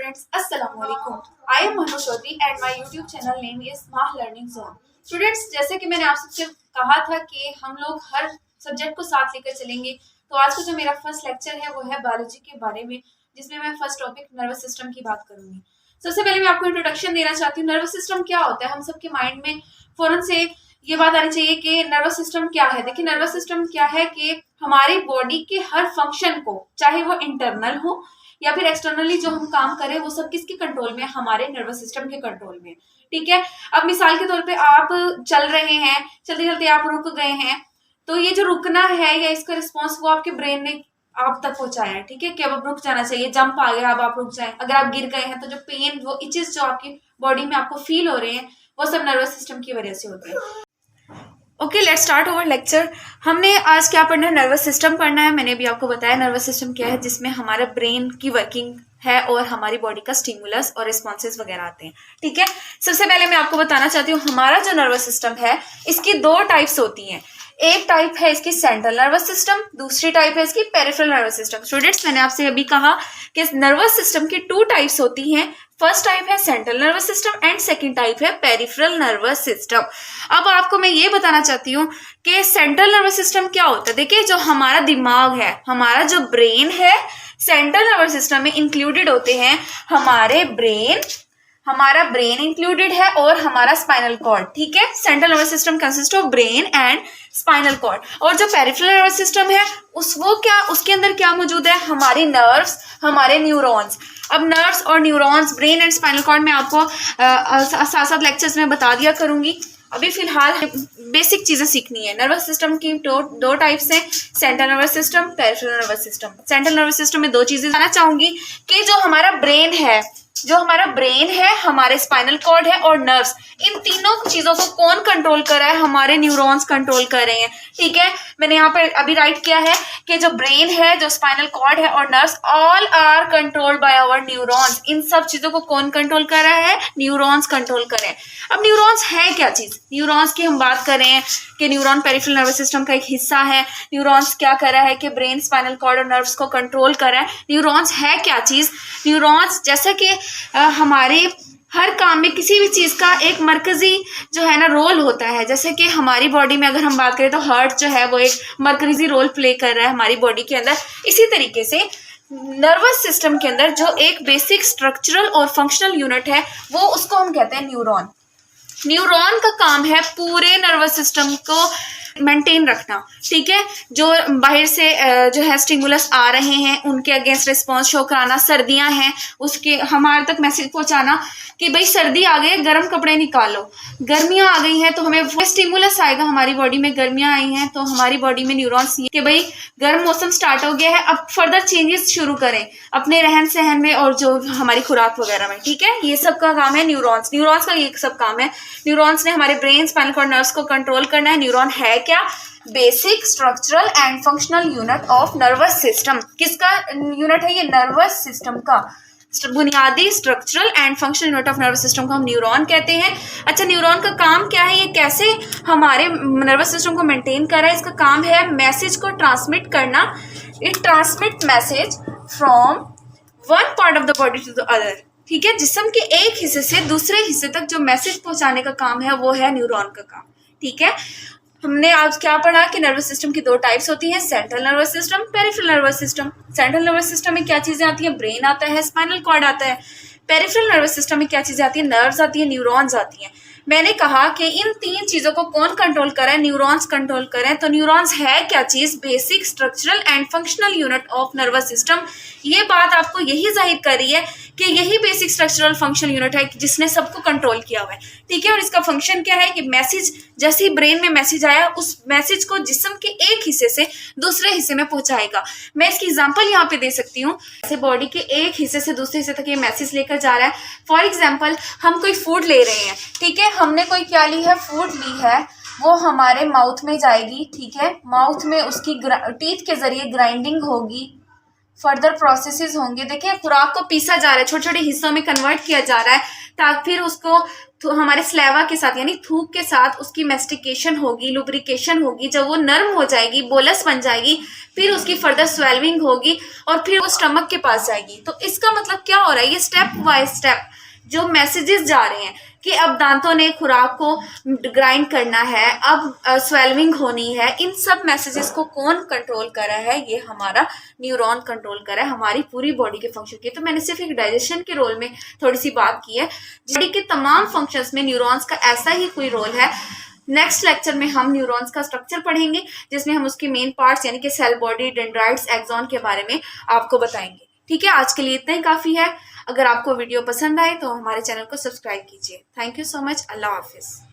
students, Assalamu alaikum. I am Manu Chaudhary and my YouTube channel name is Mah Learning Zone. Students, जैसे कि मैंने आप सबसे कहा था कि हम लोग हर सब्जेक्ट को साथ लेकर चलेंगे, तो आज का जो मेरा फर्स्ट लेक्चर है वो है बायोलॉजी के बारे में, जिसमें मैं फर्स्ट टॉपिक नर्वस सिस्टम की बात करूंगी। सबसे पहले मैं आपको इंट्रोडक्शन देना चाहती हूँ। नर्वस सिस्टम क्या होता है, हम सबके माइंड में फौरन से ये बात आनी चाहिए कि नर्वस सिस्टम क्या है। देखिए, नर्वस सिस्टम क्या है कि हमारी बॉडी के हर फंक्शन को, चाहे वो इंटरनल हो या फिर एक्सटर्नली जो हम काम करें, वो सब किसके कंट्रोल में, हमारे नर्वस सिस्टम के कंट्रोल में। ठीक है, अब मिसाल के तौर पे आप चल रहे हैं, चलते चलते आप रुक गए हैं, तो ये जो रुकना है या इसका रिस्पॉन्स वो आपके ब्रेन ने आप तक पहुंचाया है। ठीक है, कि अब रुक जाना चाहिए, जंप आ गया, अब आप रुक जाएं। अगर आप गिर गए हैं तो जो पेन, वो इचेस जो आपकी बॉडी में आपको फील हो रहे हैं, वो सब नर्वस सिस्टम की वजह से होते हैं। Okay, let's start our lecture. हमने आज क्या पढ़ना है, नर्वस सिस्टम पढ़ना है। मैंने भी आपको बताया नर्वस सिस्टम क्या है, जिसमें हमारा ब्रेन की वर्किंग है और हमारी बॉडी का स्टिमुलस और रिस्पॉन्सेज वगैरह आते हैं। ठीक है, सबसे पहले मैं आपको बताना चाहती हूँ, हमारा जो नर्वस सिस्टम है इसकी दो टाइप्स होती हैं। एक टाइप है इसकी सेंट्रल नर्वस सिस्टम, दूसरी टाइप है इसकी पेरिफेरल नर्वस सिस्टम। स्टूडेंट्स, मैंने आपसे अभी कहा कि नर्वस सिस्टम की टू टाइप्स होती हैं। फर्स्ट टाइप है central nervous system and second type है पेरिफेरल नर्वस सिस्टम। अब आपको मैं ये बताना चाहती हूँ कि सेंट्रल नर्वस सिस्टम क्या होता है। देखिए, जो हमारा दिमाग है, हमारा जो ब्रेन है, सेंट्रल नर्वस सिस्टम में इंक्लूडेड होते हैं हमारा ब्रेन इंक्लूडेड है और हमारा स्पाइनल कॉर्ड। ठीक है, central nervous system consist of brain and spinal cord. और जो पेरिफेरल नर्वस सिस्टम है उसके अंदर क्या मौजूद है, हमारी नर्व्स, हमारे न्यूरॉन्स। अब नर्व्स और neurons, brain and spinal cord में आपको साथ साथ लेक्चर्स में बता दिया करूंगी। अभी फिलहाल बेसिक चीजें सीखनी है। नर्वस सिस्टम की दो टाइप्स हैं, central nervous system, peripheral nervous system. Central nervous system में दो चीजें बताना चाहूंगी कि जो हमारा ब्रेन है, हमारे स्पाइनल कॉर्ड है और नर्व्स, इन तीनों चीजों को कौन कंट्रोल कर रहा है, हमारे न्यूरॉन्स कंट्रोल कर रहे हैं। ठीक है, मैंने यहाँ पे अभी राइट किया है कि जो ब्रेन है, जो स्पाइनल कॉर्ड है और nerves, all are controlled by our neurons. इन सब चीजों को कौन कंट्रोल कर रहा है, न्यूरॉन्स कंट्रोल कर रहे हैं। अब न्यूरॉन्स है क्या चीज, न्यूरॉन्स की हम बात करें कि न्यूरॉन पेरिफेरल नर्वस सिस्टम का एक हिस्सा है। न्यूरॉन्स क्या कर रहा है कि ब्रेन, स्पाइनल कॉर्ड और नर्व्स को कंट्रोल कर रहा है। न्यूरॉन्स है क्या चीज, न्यूरॉन्स जैसा कि हमारे हर काम में किसी भी चीज का एक मरकजी जो है ना रोल होता है। जैसे कि हमारी बॉडी में अगर हम बात करें तो हार्ट जो है वो एक मरकजी रोल प्ले कर रहा है हमारी बॉडी के अंदर। इसी तरीके से नर्वस सिस्टम के अंदर जो एक बेसिक स्ट्रक्चरल और फंक्शनल यूनिट है, वो उसको हम कहते हैं न्यूरॉन। न्यूरॉन का काम है पूरे नर्वस सिस्टम को मेंटेन रखना। ठीक है, जो बाहर से जो है स्टिमुलस आ रहे हैं उनके अगेंस्ट रिस्पॉन्स शो कराना, सर्दियां हैं उसके हमारे तक मैसेज पहुंचाना कि भाई सर्दी आ गई है, गर्म कपड़े निकालो। गर्मियां आ गई हैं तो हमें वो स्टिमुलस आएगा, हमारी बॉडी में गर्मियां आई हैं तो हमारी बॉडी में न्यूरॉन्स कि भाई गर्म मौसम स्टार्ट हो गया है, अब फर्दर चेंजेस शुरू करें अपने रहन सहन में और जो हमारी खुराक वगैरह में। ठीक है, ये सब का काम है न्यूरॉन्स का ये सब काम है। न्यूरॉन्स ने हमारे ब्रेन, स्पाइनल कॉर्ड, नर्व्स को कंट्रोल करना है। न्यूरॉन है क्या, basic structural and functional unit of nervous system. किसका यूनिट है ये, नर्वस सिस्टम का बुनियादी structural and functional unit of nervous system को हम न्यूरॉन कहते हैं। अच्छा, न्यूरॉन का काम क्या है, ये कैसे हमारे नर्वस सिस्टम को मेंटेन कर रहा है, इसका काम है मैसेज को ट्रांसमिट करना। It transmit message from one part of the body to the other. ठीक है, जिस्म के एक हिस्से से दूसरे हिस्से तक जो मैसेज पहुंचाने का काम है वो है न्यूरॉन का काम। ठीक है, हमने आज क्या पढ़ा कि नर्वस सिस्टम की दो टाइप्स होती हैं, central nervous system, peripheral nervous system. Central nervous system में क्या चीजें आती हैं, ब्रेन आता है, स्पाइनल कॉर्ड आता है। पेरिफेरल नर्वस सिस्टम में क्या चीजें आती हैं, नर्व्स आती है, न्यूरॉन्स आती हैं। मैंने कहा कि इन तीन चीजों को कौन कंट्रोल कर रहा है, न्यूरॉन्स कंट्रोल कर रहे हैं। तो न्यूरॉन्स है क्या चीज, basic structural and functional unit of nervous system. ये बात आपको यही जाहिर कर रही है कि यही बेसिक स्ट्रक्चरल फंक्शनल यूनिट है जिसने सबको कंट्रोल किया हुआ है। ठीक है, और इसका फंक्शन क्या है कि मैसेज, जैसे ही ब्रेन में मैसेज आया, उस मैसेज को जिस्म के एक हिस्से से दूसरे हिस्से में पहुंचाएगा। मैं इसकी एग्जांपल यहाँ पे दे सकती हूँ। जैसे बॉडी के एक हिस्से से दूसरे हिस्से तक ये मैसेज लेकर जा रहा है। फॉर एग्जाम्पल, हम कोई फूड ले रहे हैं। ठीक है, हमने कोई क्या ली है, फूड ली है, वो हमारे माउथ में जाएगी। ठीक है, माउथ में उसकी टीथ के जरिए ग्राइंडिंग होगी, फर्दर प्रोसेसेस होंगे। देखिए, खुराक को पीसा जा रहा है, छोटे छोटे हिस्सों में कन्वर्ट किया जा रहा है। ताकि फिर उसको हमारे स्लेवा के साथ यानी थूक के साथ उसकी मेस्टिकेशन होगी, लुब्रिकेशन होगी। जब वो नर्म हो जाएगी, बोलस बन जाएगी, फिर उसकी फर्दर स्वेलिंग होगी और फिर वो स्टमक के पास जाएगी। तो इसका मतलब क्या हो रहा है, ये स्टेप बाय स्टेप जो मैसेजेस जा रहे हैं कि अब दांतों ने खुराक को ग्राइंड करना है, अब स्वेलिंग होनी है, इन सब मैसेजेस को कौन कंट्रोल कर रहा है, ये हमारा न्यूरॉन कंट्रोल कर रहा है हमारी पूरी बॉडी के फंक्शन की। तो मैंने सिर्फ एक डाइजेशन के रोल में थोड़ी सी बात की है, बॉडी के तमाम फंक्शंस में न्यूरॉन्स का ऐसा ही कोई रोल है। नेक्स्ट लेक्चर में हम न्यूरॉन्स का स्ट्रक्चर पढ़ेंगे, जिसमें हम उसके मेन पार्ट्स यानी कि सेल बॉडी, डेंड्राइट्स, एक्सॉन के बारे में आपको बताएंगे। ठीक है, आज के लिए इतना ही काफ़ी है। अगर आपको वीडियो पसंद आए तो हमारे चैनल को सब्सक्राइब कीजिए। Thank you so much. अल्लाह हाफिज़।